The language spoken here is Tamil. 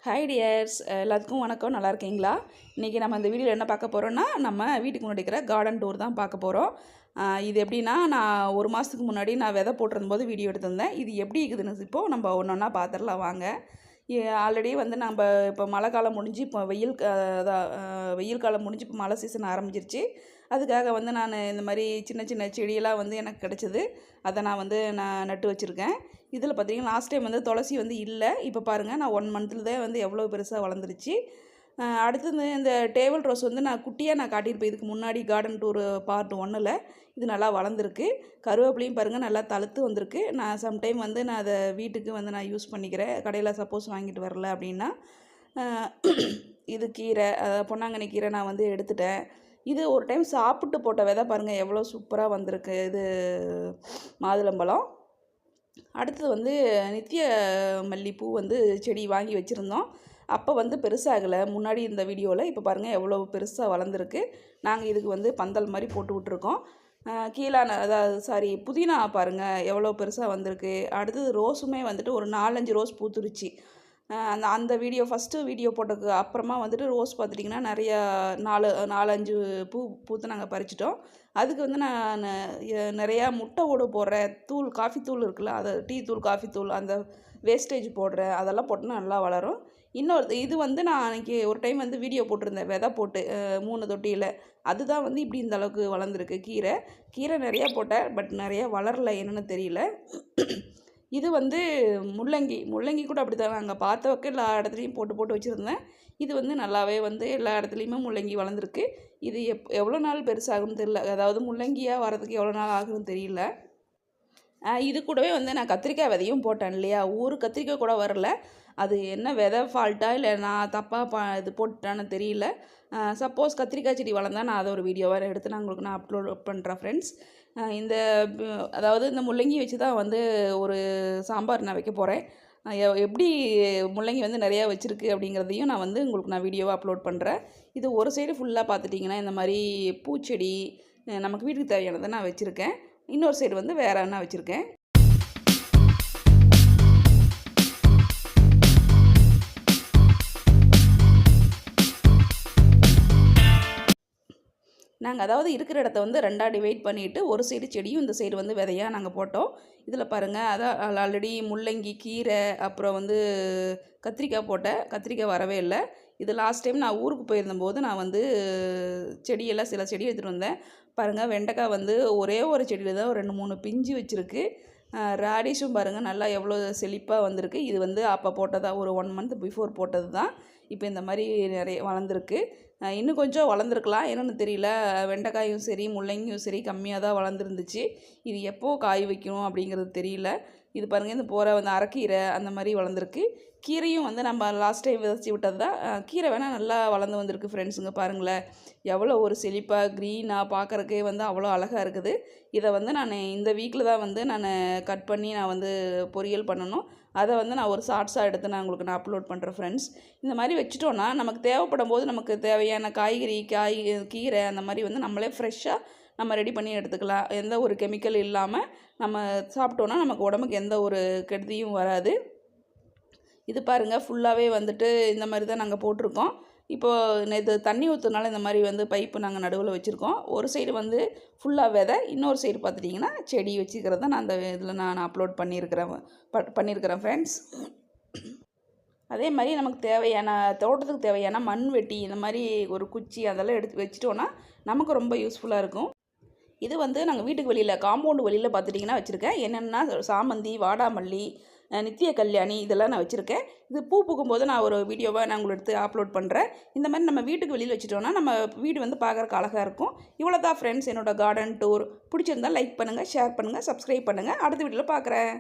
ஹாய் டியர்ஸ், எல்லாத்துக்கும் வணக்கம். நல்லா இருக்கீங்களா? இன்றைக்கி நம்ம இந்த வீடியோவில் என்ன பார்க்க போகிறோன்னா, நம்ம வீட்டுக்கு முன்னாடி இருக்கிற கார்டன் டூர் தான் பார்க்க போகிறோம். இது எப்படின்னா, நான் ஒரு மாதத்துக்கு முன்னாடி நான் விதை போட்டிருந்தபோது வீடியோ எடுத்திருந்தேன். இது எப்படி இருக்குதுன்னு இப்போது நம்ம ஒன்று ஒன்றா பார்த்துடலாம் வாங்க. ஆல்ரெடி வந்து நம்ம இப்போ மழை காலம் முடிஞ்சு இப்போ வெயில் காலம் முடிஞ்சு இப்போ மழை சீசன் ஆரம்பிச்சிருச்சு. அதுக்காக வந்து நான் இந்த மாதிரி சின்ன சின்ன செடியெல்லாம் வந்து எனக்கு கிடச்சிது. அதை நான் நட்டு வச்சுருக்கேன். இதில் பார்த்திங்கன்னா லாஸ்ட் டைம் வந்து துளசி வந்து இல்லை. இப்போ பாருங்கள், நான் 1 மந்த்தில் தான் வந்து எவ்வளோ பெருசாக வளர்ந்துருச்சு. அடுத்தது இந்த டேபிள் ரோஸ் வந்து நான் குட்டியாக காட்டியிருப்பேன் இதுக்கு முன்னாடி கார்டன் டூர் பார்ட் 1ல். இது நல்லா வளர்ந்துருக்கு. கருவேப்பிலையும் பாருங்கள் நல்லா தழுத்து வந்திருக்கு. நான் சம்டைம் வந்து நான் அதை வீட்டுக்கு வந்து நான் யூஸ் பண்ணிக்கிறேன். கடையில் சப்போஸ் வாங்கிட்டு வரல அப்படின்னா. இது கீரை, பொன்னாங்கண்ணி கீரை நான் வந்து எடுத்துட்டேன். இது ஒரு டைம் சாப்பிட்டு போட்ட விதை பாருங்கள் எவ்வளோ சூப்பராக வந்திருக்கு. இது மாதுளம்பழம். அடுத்தது வந்து நித்திய மல்லிப்பூ வந்து செடி வாங்கி வச்சுருந்தோம். அப்போ வந்து பெருசாகலை முன்னாடி இந்த வீடியோவில். இப்போ பாருங்கள் எவ்வளோ பெருசாக வளர்ந்துருக்கு. நாங்கள் இதுக்கு வந்து பந்தல் மாதிரி போட்டு விட்ருக்கோம். புதினா பாருங்கள் எவ்வளோ பெருசாக வந்திருக்கு. அடுத்தது ரோஸுமே வந்துட்டு ஒரு 4-5 ரோஸ் பூத்துருச்சு. அந்த வீடியோ ஃபஸ்ட்டு வீடியோ போட்டதுக்கு அப்புறமா வந்துட்டு ரோஸ் பார்த்துட்டிங்கன்னா நிறையா 4-5 பூத்து நாங்கள் பறிச்சிட்டோம். அதுக்கு வந்து நான் நிறையா முட்டை ஓடு போடுறேன். காஃபி தூள் இருக்குல்ல, அதை டீ தூள் காஃபி தூள் அந்த வேஸ்டேஜ் போடுறேன். அதெல்லாம் போட்டோன்னா நல்லா வளரும். இது வந்து நான் அன்றைக்கி ஒரு டைம் வந்து வீடியோ போட்டிருந்தேன் விதை போட்டு 3 தொட்டியில். அதுதான் வந்து இப்படி இந்த அளவுக்கு வளர்ந்துருக்கு. கீரை நிறையா போட்டேன், பட் நிறையா வளரலை, என்னென்னு தெரியல. இது வந்து முள்ளங்கி கூட அப்படி தான் நாங்கள் பார்த்த வரைக்கும் எல்லா இடத்துலையும் போட்டு வச்சுருந்தேன். இது வந்து நல்லாவே வந்து எல்லா இடத்துலையுமே முள்ளங்கி வளர்ந்துருக்கு. இது எவ்வளோ நாள் பெருசாகுன்னு தெரியல. அதாவது முள்ளங்கியாக வரதுக்கு எவ்வளோ நாள் ஆகுன்னு தெரியல. இது கூடவே வந்து நான் கத்திரிக்காய் விதையும் போட்டேன் இல்லையா, ஒரு கத்திரிக்காய் கூட வரல. அது என்ன விதை ஃபால்ட்டா இல்லை நான் தப்பாக இது போட்டுட்டான்னு தெரியல. சப்போஸ் கத்திரிக்காய் செடி வளர்ந்தால் நான் அதை ஒரு வீடியோவாக எடுத்து நான் அப்லோட் பண்ணுறேன் ஃப்ரெண்ட்ஸ். அதாவது இந்த முள்ளங்கி வச்சு தான் வந்து ஒரு சாம்பார் நான் வைக்க போகிறேன். எப்படி முள்ளங்கி வந்து நிறையா வச்சுருக்கு அப்படிங்கிறதையும் நான் வீடியோவாக அப்லோட் பண்ணுறேன். இது ஒரு சைடு ஃபுல்லாக பார்த்துட்டிங்கன்னா இந்த மாதிரி பூச்செடி நமக்கு வீட்டுக்கு தேவையானதை நான் வச்சுருக்கேன். இன்னொரு சைடு வந்து வேறு என்ன வச்சுருக்கேன். நாங்கள் அதாவது இருக்கிற இடத்த வந்து 2ஆக டிவைட் பண்ணிவிட்டு ஒரு சைடு செடியும் இந்த சைடு வந்து விதையாக நாங்கள் போட்டோம். இதில் பாருங்கள், அதான் ஆல்ரெடி முள்ளங்கி, கீரை, அப்புறம் வந்து கத்திரிக்காய் போட்டேன். கத்திரிக்காய் வரவே இல்லை. இது லாஸ்ட் டைம் நான் ஊருக்கு போயிருந்தபோது நான் வந்து சில செடி எடுத்துகிட்டு வந்தேன். பாருங்கள், வெண்டைக்காய் வந்து ஒரே ஒரு செடியில் தான் 2-3 பிஞ்சு வச்சுருக்கு. ராடிஷும் பாருங்கள் நல்லா எவ்வளோ செழிப்பாக வந்திருக்கு. இது வந்து அப்போ போட்டதாக ஒரு 1 மந்த் பிஃபோர் போட்டது தான். இப்போ இந்த மாதிரி நிறைய வளர்ந்துருக்கு. இன்னும் கொஞ்சம் வளர்ந்துருக்கலாம், என்னென்னு தெரியல. வெண்டைக்காயும் சரி முள்ளங்கியும் சரி கம்மியாக தான் வளர்ந்துருந்துச்சு. இது எப்போது காய் வைக்கணும் அப்படிங்கிறது தெரியல. இது பாருங்கள், இந்த வந்து அரைக்கீரை அந்த மாதிரி வளர்ந்துருக்கு. கீரையும் வந்து நம்ம லாஸ்ட் டைம் விதைச்சி விட்டது தான். கீரை வேணால் நல்லா வளர்ந்து வந்திருக்கு ஃப்ரெண்ட்ஸுங்க. பாருங்களேன் எவ்வளோ ஒரு செழிப்பாக க்ரீனாக பார்க்குறக்கே வந்து அவ்வளோ அழகாக இருக்குது. இதை வந்து நான் இந்த வீக்கில் தான் வந்து நான் கட் பண்ணி நான் வந்து பொரியல் பண்ணணும். அதை வந்து நான் ஒரு ஷார்ட்ஸாக எடுத்து நான் அப்லோட் பண்ணுறேன் ஃப்ரெண்ட்ஸ். இந்த மாதிரி வச்சுட்டோன்னா நமக்கு தேவைப்படும் போது நமக்கு தேவையான கீரை அந்த மாதிரி வந்து நம்மளே ஃப்ரெஷ்ஷாக நம்ம ரெடி பண்ணி எடுத்துக்கலாம். எந்த ஒரு கெமிக்கல் இல்லாமல் நம்ம சாப்பிட்டோன்னா நமக்கு உடம்புக்கு எந்த ஒரு கெடுதியும் வராது. இது பாருங்கள், ஃபுல்லாகவே வந்துட்டு இந்த மாதிரி தான் நாங்கள் போட்டிருக்கோம். இப்போது இது தண்ணி ஊற்றுனால இந்த மாதிரி வந்து பைப்பு நாங்கள் நடுவில் வச்சுருக்கோம். ஒரு சைடு வந்து ஃபுல்லாக விதை, இன்னொரு சைடு பார்த்துட்டிங்கன்னா செடி வச்சுக்கிறது தான் நான் அந்த இதில் நான் அப்லோட் பண்ணியிருக்கிறேன் ஃப்ரெண்ட்ஸ். அதே மாதிரி நமக்கு தேவையான தோட்டத்துக்கு தேவையான மண்வெட்டி, இந்த மாதிரி ஒரு குச்சி அதெல்லாம் எடுத்து வச்சிட்டோன்னா நமக்கு ரொம்ப யூஸ்ஃபுல்லாக இருக்கும். இது வந்து நாங்கள் வீட்டுக்கு வெளியில் காம்பவுண்டு வெளியில் பார்த்துட்டிங்கன்னா வச்சுருக்கேன். என்னென்னா சாமந்தி, வாடாமல்லி, நித்திய கல்யாணி இதெல்லாம் நான் வச்சுருக்கேன். இது பூக்கும்போது நான் ஒரு வீடியோவை நான் உங்களுக்கு எடுத்து அப்லோட் பண்ணுறேன். இந்த மாதிரி நம்ம வீட்டுக்கு வெளியில் வச்சுட்டோன்னா நம்ம வீடு வந்து பார்க்குறக்கு அழகாக இருக்கும். இவ்வளோ தான் ஃப்ரெண்ட்ஸ் என்னோடய கார்டன் டூர். பிடிச்சிருந்தால் லைக் பண்ணுங்கள், ஷேர் பண்ணுங்கள், சப்ஸ்கிரைப் பண்ணுங்கள். அடுத்த வீடியோவில் பார்க்குறேன்.